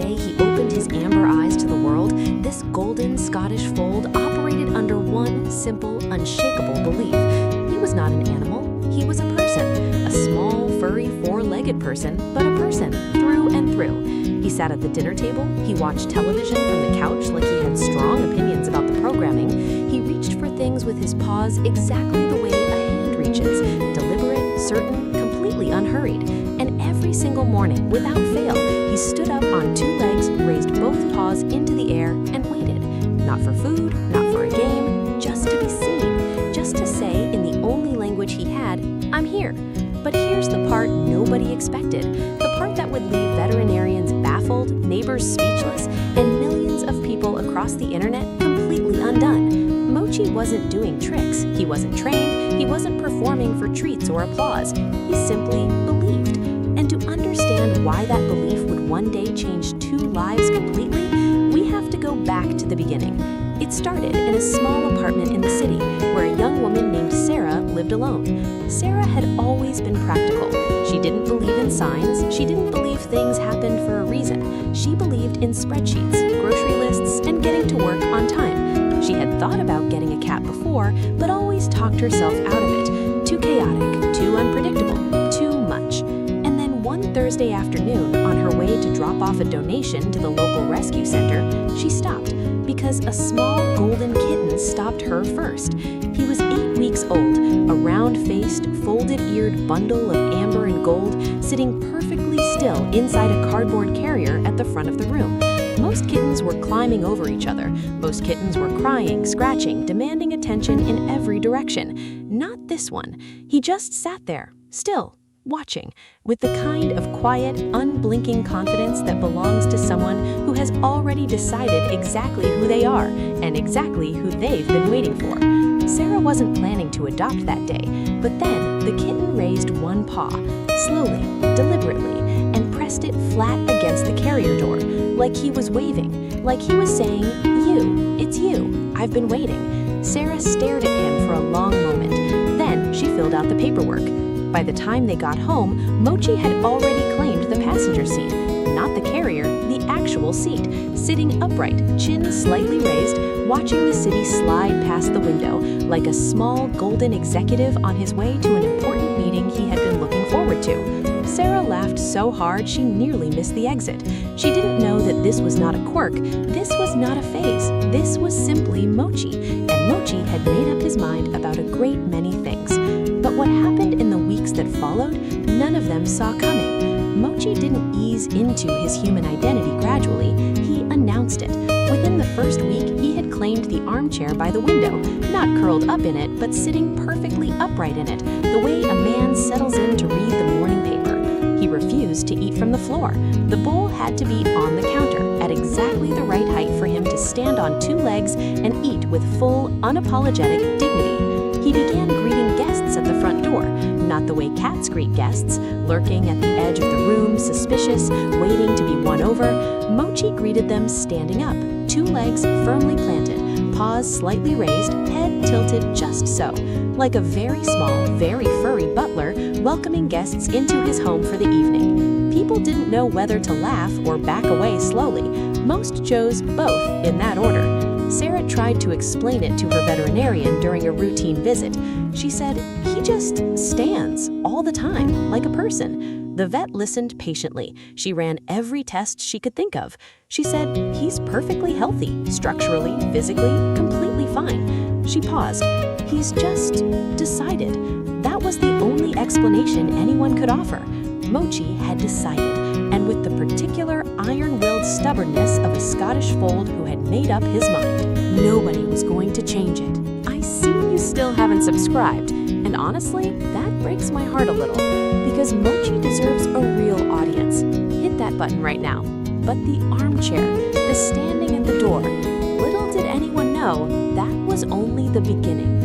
day he opened his amber eyes to the world, this golden Scottish fold operated under one simple, unshakable belief. He was not an animal, he was a person. A small, furry, four-legged person, but a person, through and through. He sat at the dinner table, he watched television from the couch like he had strong opinions about the programming. He reached for things with his paws exactly the way a hand reaches, deliberate, certain, completely unhurried. And every single morning, without fail, he stood up on two legs, raised both paws into the air, and waited. Not for food, not for a game, just to be seen. Just to say, in the only language he had, "I'm here." But here's the part nobody expected. The part that would leave veterinarians baffled, neighbors speechless, and millions of people across the internet completely undone. Mochi wasn't doing tricks. He wasn't trained. He wasn't performing for treats or applause. He simply believed. And to understand why that belief would one day change two lives completely, we have to go back to the beginning. It started in a small apartment in the city where a young woman named Sarah lived alone. Sarah had always been practical. She didn't believe in signs. She didn't believe things happened for a reason. She believed in spreadsheets, grocery lists, and getting to work on time. She had thought about getting a cat before, but always talked herself out of it. Too chaotic, too unpredictable, too much. And then one Thursday afternoon, on her way to drop off a donation to the local rescue center, she stopped because a small golden kitten stopped her first. He was 8 weeks old, a round-faced, folded-eared bundle of amber and gold, sitting perfectly still inside a cardboard carrier at the front of the room. Most kittens were climbing over each other. Most kittens were crying, scratching, demanding attention in every direction. Not this one. He just sat there, still, watching, with the kind of quiet, unblinking confidence that belongs to someone who has already decided exactly who they are and exactly who they've been waiting for. Sarah wasn't planning to adopt that day, but then the kitten raised one paw, slowly, deliberately, and pressed it flat against the carrier door, like he was waving, like he was saying, "You, it's you, I've been waiting." Sarah stared at him for a long moment. Then she filled out the paperwork. By the time they got home, Mochi had already claimed the passenger seat, not the carrier, the actual seat, sitting upright, chin slightly raised, watching the city slide past the window, like a small golden executive on his way to an important meeting he had been looking forward to. Sarah laughed so hard she nearly missed the exit. She didn't know that this was not a quirk, this was not a phase, this was simply Mochi, and Mochi had made up his mind about a great many things. But what happened in the weeks that followed, none of them saw coming. Mochi didn't ease into his human identity gradually, he announced it. Within the first week, he had claimed the armchair by the window, not curled up in it, but sitting perfectly upright in it, the way a man settles in to read the morning paper. He refused to eat from the floor. The bowl had to be on the counter, at exactly the right height for him to stand on two legs and eat with full, unapologetic dignity. He began greeting guests at the front door, not the way cats greet guests, lurking at the edge of the room, suspicious, waiting to be won over. Mochi greeted them standing up, two legs firmly planted, paws slightly raised, head tilted just so, like a very small, very furry butler welcoming guests into his home for the evening. People didn't know whether to laugh or back away slowly. Most chose both in that order. Sarah tried to explain it to her veterinarian during a routine visit. She said, "He just stands all the time, like a person." The vet listened patiently. She ran every test she could think of. She said, "He's perfectly healthy, structurally, physically, completely fine." She paused. "He's just decided." That was the only explanation anyone could offer. Mochi had decided, and with the particular iron-willed stubbornness of a Scottish fold who had made up his mind, nobody was going to change it. I see you still haven't subscribed, and honestly, that breaks my heart a little, because Mochi deserves a real audience. Hit that button right now. But the armchair, the standing at the door, little did anyone know that was only the beginning.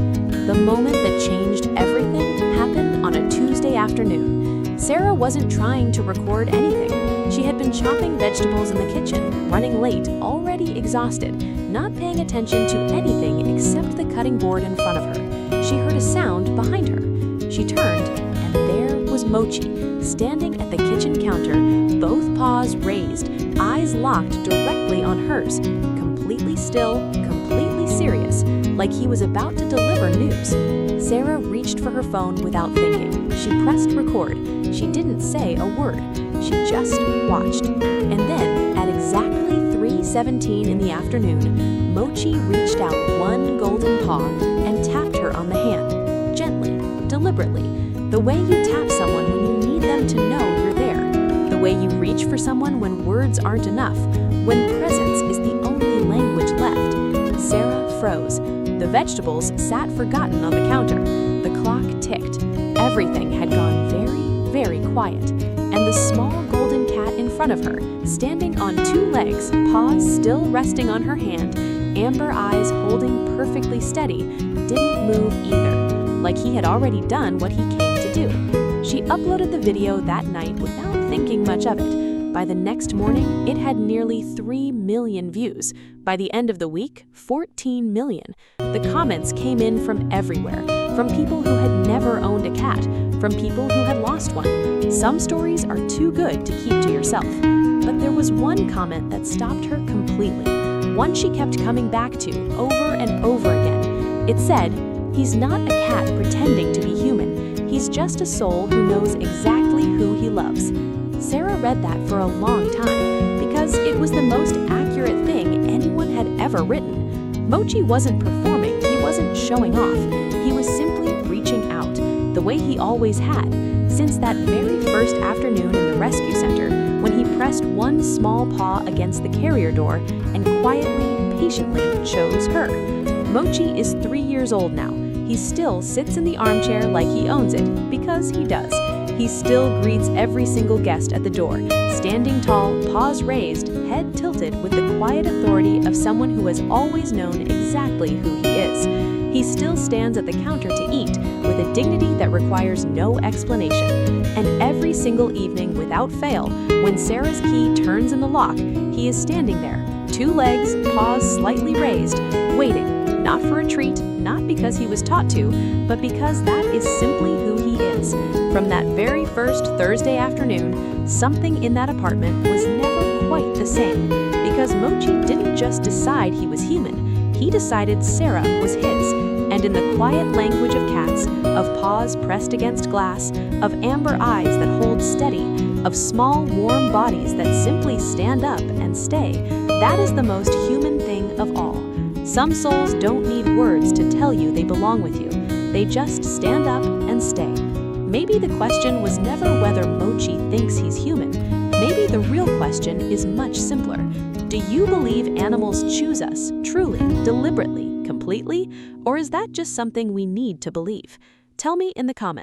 The moment that changed everything happened on a Tuesday afternoon. Sarah wasn't trying to record anything. She had been chopping vegetables in the kitchen, running late, already exhausted, not paying attention to anything except the cutting board in front of her. She heard a sound behind her. She turned, and there was Here's Mochi, standing at the kitchen counter, both paws raised, eyes locked directly on hers, completely still, completely serious, like he was about to deliver news. Sarah reached for her phone without thinking. She pressed record. She didn't say a word. She just watched. And then, at exactly 3:17 in the afternoon, Mochi reached out one golden paw and tapped her on the hand, gently, deliberately, the way you tap someone when you need them to know you're there, the way you reach for someone when words aren't enough, when presence is the only language left. Sarah froze. The vegetables sat forgotten on the counter. The clock ticked. Everything had gone very, very quiet. And the small golden cat in front of her, standing on two legs, paws still resting on her hand, amber eyes holding perfectly steady, didn't move either, like he had already done what he came to do. She uploaded the video that night without thinking much of it. By the next morning, it had nearly 3 million views. By the end of the week, 14 million. The comments came in from everywhere, from people who had never owned a cat, from people who had lost one. Some stories are too good to keep to yourself. But there was one comment that stopped her completely, one she kept coming back to over and over again. It said, "He's not a cat pretending to be human. He's just a soul who knows exactly who he loves." Sarah read that for a long time because it was the most accurate thing anyone had ever written. Mochi wasn't performing, he wasn't showing off. He was simply reaching out, the way he always had, since that very first afternoon in the rescue center when he pressed one small paw against the carrier door and quietly, patiently chose her. Mochi is 3 years old now. He still sits in the armchair like he owns it, because he does. He still greets every single guest at the door, standing tall, paws raised, head tilted with the quiet authority of someone who has always known exactly who he is. He still stands at the counter to eat with a dignity that requires no explanation. And every single evening, without fail, when Sarah's key turns in the lock, he is standing there, two legs, paws slightly raised, waiting, not for a treat, not because he was taught to, but because that is simply who he is. From that very first Thursday afternoon, something in that apartment was never quite the same, because Mochi didn't just decide he was human, he decided Sarah was his. And in the quiet language of cats, of paws pressed against glass, of amber eyes that hold steady, of small, warm bodies that simply stand up and stay, that is the most human thing of all. Some souls don't need words to tell you they belong with you. They just stand up and stay. Maybe the question was never whether Mochi thinks he's human. Maybe the real question is much simpler. Do you believe animals choose us, truly, deliberately, completely? Or is that just something we need to believe? Tell me in the comments.